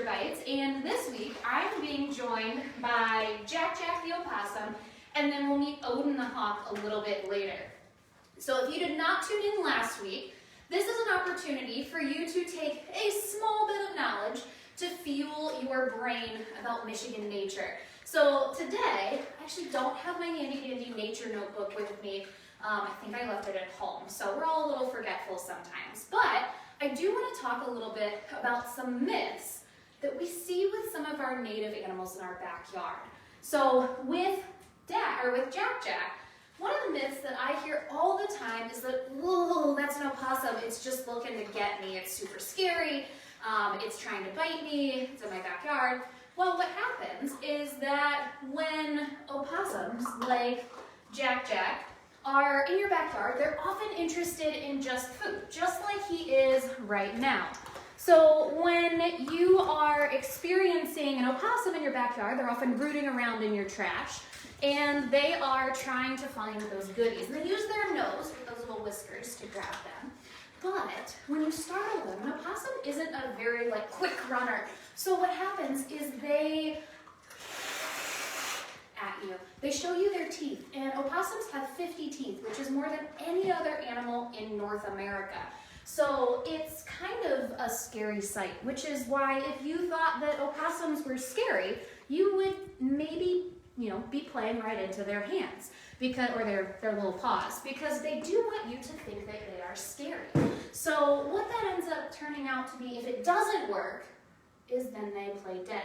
Bites, and this week I'm being joined by Jack the opossum, and then we'll meet Odin the hawk a little bit later. So if you did not tune in last week, this is an opportunity for you to take a small bit of knowledge to fuel your brain about Michigan nature. So today, I actually don't have my handy dandy nature notebook with me. I think I left it at home, so we're all a little forgetful sometimes. But I do want to talk a little bit about some myths that we see with some of our native animals in our backyard. So with Jack, one of the myths that I hear all the time is that, whoa, that's an opossum, it's just looking to get me, it's super scary, it's trying to bite me, it's in my backyard. Well, what happens is that when opossums like Jack are in your backyard, they're often interested in just food, just like he is right now. So when you are experiencing an opossum in your backyard, they're often rooting around in your trash, and they are trying to find those goodies. And they use their nose with those little whiskers to grab them. But when you startle them, an opossum isn't a very quick runner. So what happens is they show you their teeth, and opossums have 50 teeth, which is more than any other animal in North America. So it's kind of a scary sight, which is why if you thought that opossums were scary, you would maybe, be playing right into their hands or their little paws, because they do want you to think that they are scary. So what that ends up turning out to be, if it doesn't work, is then they play dead.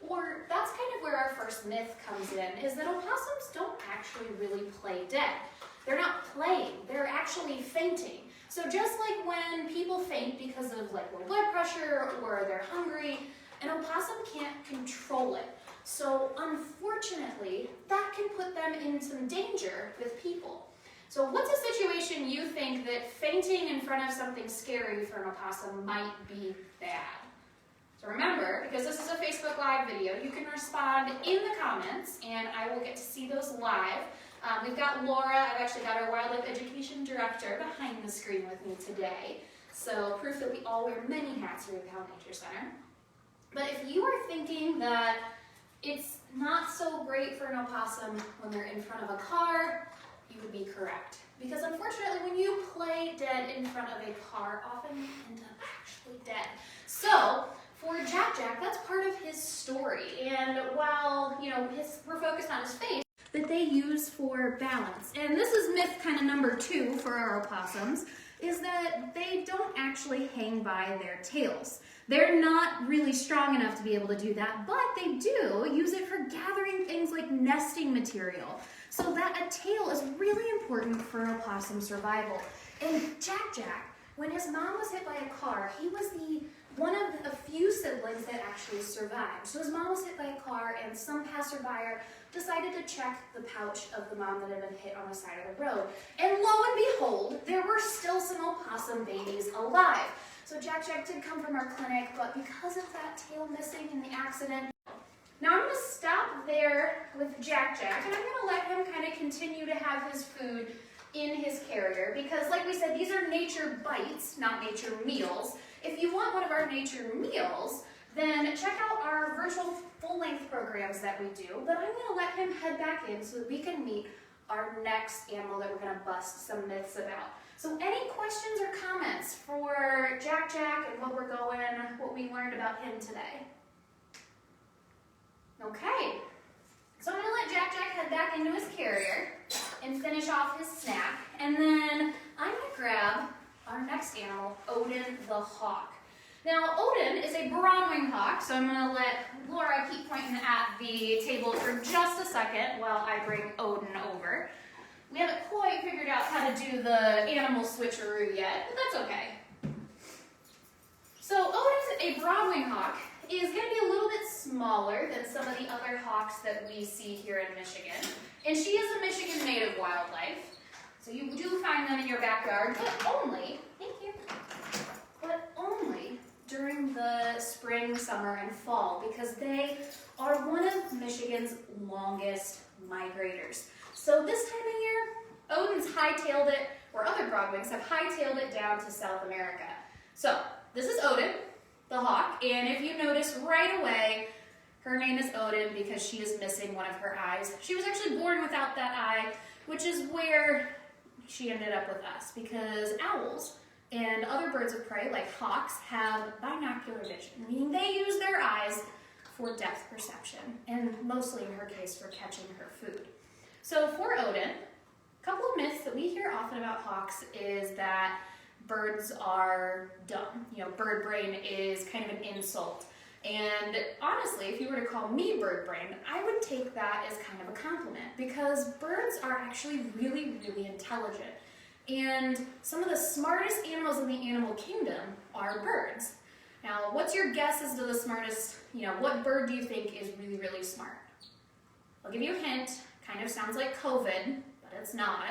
Or that's kind of where our first myth comes in, is that opossums don't actually really play dead. They're not playing, they're actually fainting. So just like when people faint because of low blood pressure or they're hungry, an opossum can't control it. So unfortunately, that can put them in some danger with people. So what's a situation you think that fainting in front of something scary for an opossum might be bad? So remember, because this is a Facebook Live video, you can respond in the comments, and I will get to see those live. We've got Laura, I've actually got our Wildlife Education Director behind the screen with me today. So proof that we all wear many hats here at the Cal Nature Center. But if you are thinking that it's not so great for an opossum when they're in front of a car, you would be correct. Because unfortunately, when you play dead in front of a car, often you end up actually dead. So for Jack, that's part of his story. And while, we're focused on his face, that they use for balance. And this is myth kind of number 2 for our opossums, is that they don't actually hang by their tails. They're not really strong enough to be able to do that, but they do use it for gathering things like nesting material. So that a tail is really important for opossum survival. And Jack, when his mom was hit by a car, he was one of a few siblings that actually survived. So his mom was hit by a car, and some passerby decided to check the pouch of the mom that had been hit on the side of the road. And lo and behold, there were still some opossum babies alive. So Jack did come from our clinic, but because of that tail missing in the accident. Now I'm going to stop there with Jack, and I'm going to let him kind of continue to have his food in his carrier, because like we said, these are nature bites, not nature meals. If you want one of our nature meals, then check out our virtual full-length programs that we do, but I'm going to let him head back in so that we can meet our next animal that we're going to bust some myths about. So any questions or comments for Jack and what we learned about him today? Okay, so I'm going to let Jack head back into his carrier and finish off his snack, and then I'm going to grab our next animal, Odin the hawk. Now, Odin is a broadwing hawk, so I'm going to let Laura keep pointing at the table for just a second while I bring Odin over. We haven't quite figured out how to do the animal switcheroo yet, but that's okay. So Odin's a broadwing hawk is going to be a little bit smaller than some of the other hawks that we see here in Michigan. And she is a Michigan native wildlife. So you do find them in your backyard, but only during the spring, summer, and fall, because they are one of Michigan's longest migrators. So this time of year, Odin's hightailed it, or other broadwings have hightailed it down to South America. So this is Odin. the hawk, and if you notice right away, her name is Odin because she is missing one of her eyes. She was actually born without that eye, which is where she ended up with us, because owls and other birds of prey like hawks have binocular vision, meaning they use their eyes for depth perception, and mostly in her case for catching her food. So for Odin, a couple of myths that we hear often about hawks is that birds are dumb. You know, bird brain is kind of an insult. And honestly, if you were to call me bird brain, I would take that as kind of a compliment, because birds are actually really, really intelligent. And some of the smartest animals in the animal kingdom are birds. Now, what's your guess as to the smartest, what bird do you think is really, really smart? I'll give you a hint. Kind of sounds like COVID, but it's not.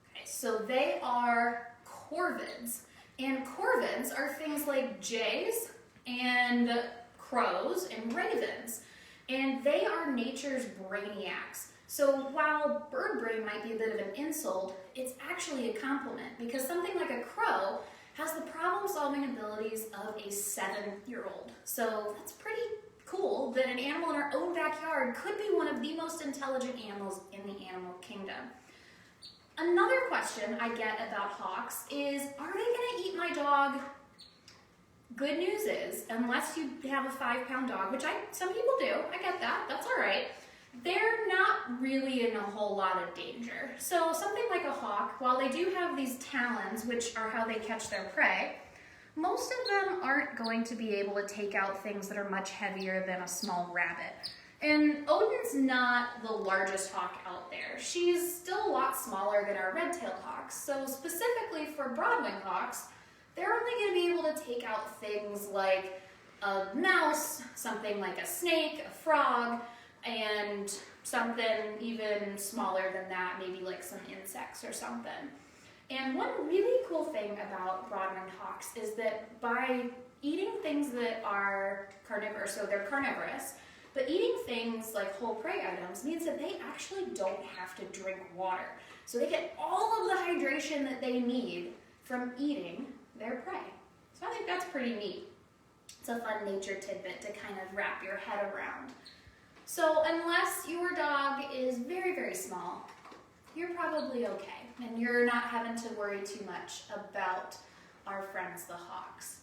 Okay, so they are corvids. And corvids are things like jays and crows and ravens. And they are nature's brainiacs. So while bird brain might be a bit of an insult, it's actually a compliment, because something like a crow has the problem-solving abilities of a 7-year-old. So that's pretty cool that an animal in our own backyard could be one of the most intelligent animals in the animal kingdom. Another question I get about hawks is, are they gonna eat my dog? Good news is, unless you have a 5-pound dog, which some people do, I get that, that's all right, they're not really in a whole lot of danger. So something like a hawk, while they do have these talons, which are how they catch their prey, most of them aren't going to be able to take out things that are much heavier than a small rabbit. And Odin's not the largest hawk out there. She's still a lot smaller than our red-tailed hawks. So specifically for broad-winged hawks, they're only going to be able to take out things like a mouse, something like a snake, a frog, and something even smaller than that, maybe like some insects or something. And one really cool thing about broad-winged hawks is that by eating things that are carnivorous, so they're carnivorous, but eating things like whole prey items means that they actually don't have to drink water. So they get all of the hydration that they need from eating their prey. So I think that's pretty neat. It's a fun nature tidbit to kind of wrap your head around. So unless your dog is very, very small, you're probably okay. And you're not having to worry too much about our friends the hawks.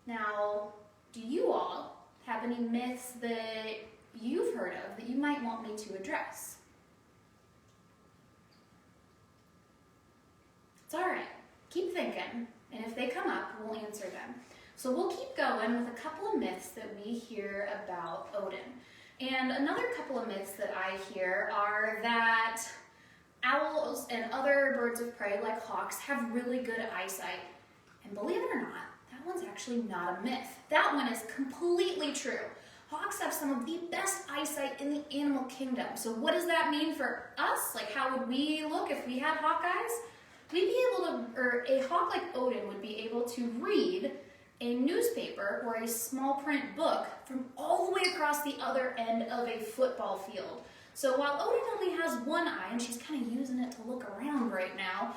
Now, do you all have any myths that you've heard of that you might want me to address? It's all right. Keep thinking, and if they come up, we'll answer them. So we'll keep going with a couple of myths that we hear about Odin. And another couple of myths that I hear are that owls and other birds of prey like hawks have really good eyesight. And believe it or not, that one's actually not a myth. That one is completely true. Hawks have some of the best eyesight in the animal kingdom. So what does that mean for us? Like, how would we look if we had hawk eyes? We'd be able to, or a hawk like Odin would be able to read a newspaper or a small print book from all the way across the other end of a football field. So while Odin only has one eye, and she's kind of using it to look around right now,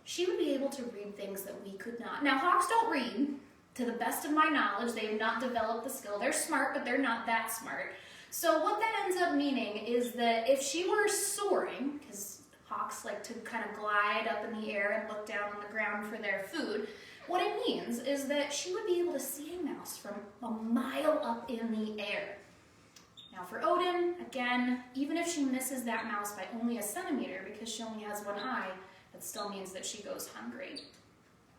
she would be able to read things that we could not. Now, hawks don't read. To the best of my knowledge, they have not developed the skill. They're smart, but they're not that smart. So what that ends up meaning is that if she were soaring, because hawks like to kind of glide up in the air and look down on the ground for their food, what it means is that she would be able to see a mouse from a mile up in the air. Now for Odin, again, even if she misses that mouse by only a centimeter because she only has one eye, that still means that she goes hungry.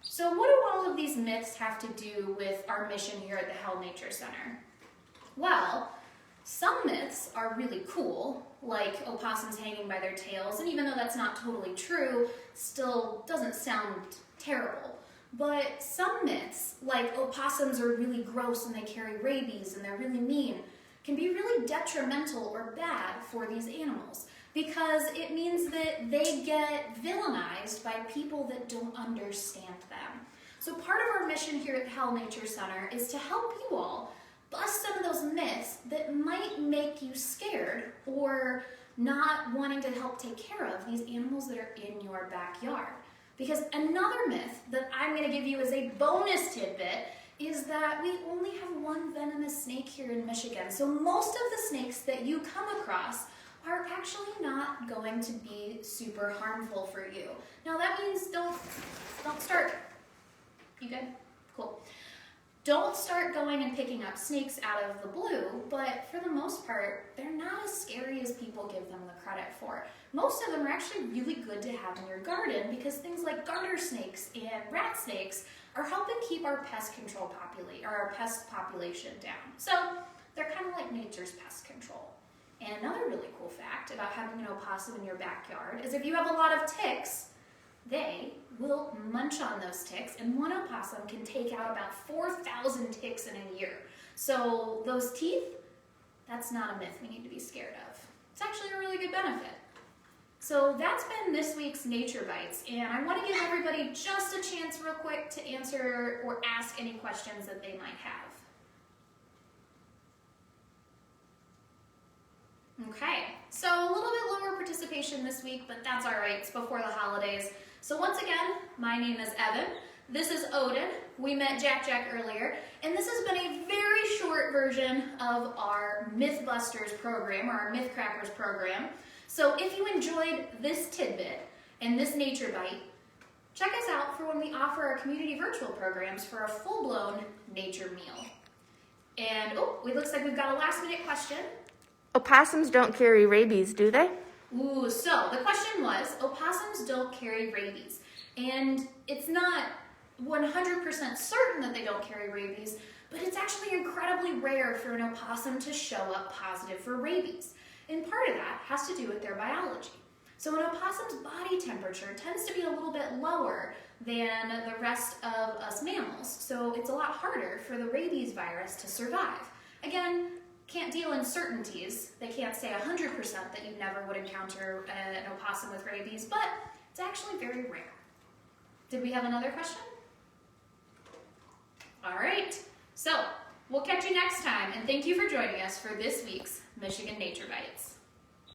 So what do all of these myths have to do with our mission here at the Hell Nature Center? Well, some myths are really cool, like opossums hanging by their tails, and even though that's not totally true, still doesn't sound terrible. But some myths, like opossums are really gross and they carry rabies and they're really mean, can be really detrimental or bad for these animals, because it means that they get villainized by people that don't understand them. So part of our mission here at the Hell Nature Center is to help you all bust some of those myths that might make you scared or not wanting to help take care of these animals that are in your backyard. Because another myth that I'm going to give you as a bonus tidbit is that we only have one venomous snake here in Michigan. So most of the snakes that you come across are actually not going to be super harmful for you. Now that means don't start. You good? Cool. Don't start going and picking up snakes out of the blue, but for the most part, they're not as scary as people give them the credit for. Most of them are actually really good to have in your garden because things like garter snakes and rat snakes are helping keep our pest population down. So they're kind of like nature's pest control. And another really cool fact about having an opossum in your backyard is if you have a lot of ticks, they will munch on those ticks, and one opossum can take out about 4,000 ticks in a year. So those teeth, that's not a myth we need to be scared of. It's actually a really good benefit. So that's been this week's Nature Bites, and I want to give everybody just a chance real quick to answer or ask any questions that they might have. Okay, so a little bit lower participation this week, but that's all right, it's before the holidays. So once again, my name is Evan, this is Odin, we met Jack earlier, and this has been a very short version of our Mythbusters program, or our Mythcrackers program. So if you enjoyed this tidbit and this Nature Bite, check us out for when we offer our community virtual programs for a full-blown nature meal. And it looks like we've got a last-minute question. Opossums don't carry rabies, do they? Ooh, so the question was, opossums don't carry rabies. And it's not 100% certain that they don't carry rabies, but it's actually incredibly rare for an opossum to show up positive for rabies. And part of that has to do with their biology. So an opossum's body temperature tends to be a little bit lower than the rest of us mammals, so it's a lot harder for the rabies virus to survive. Again, can't deal in certainties. They can't say 100% that you never would encounter an opossum with rabies, but it's actually very rare. Did we have another question? All right, so we'll catch you next time, and thank you for joining us for this week's Michigan Nature Bites.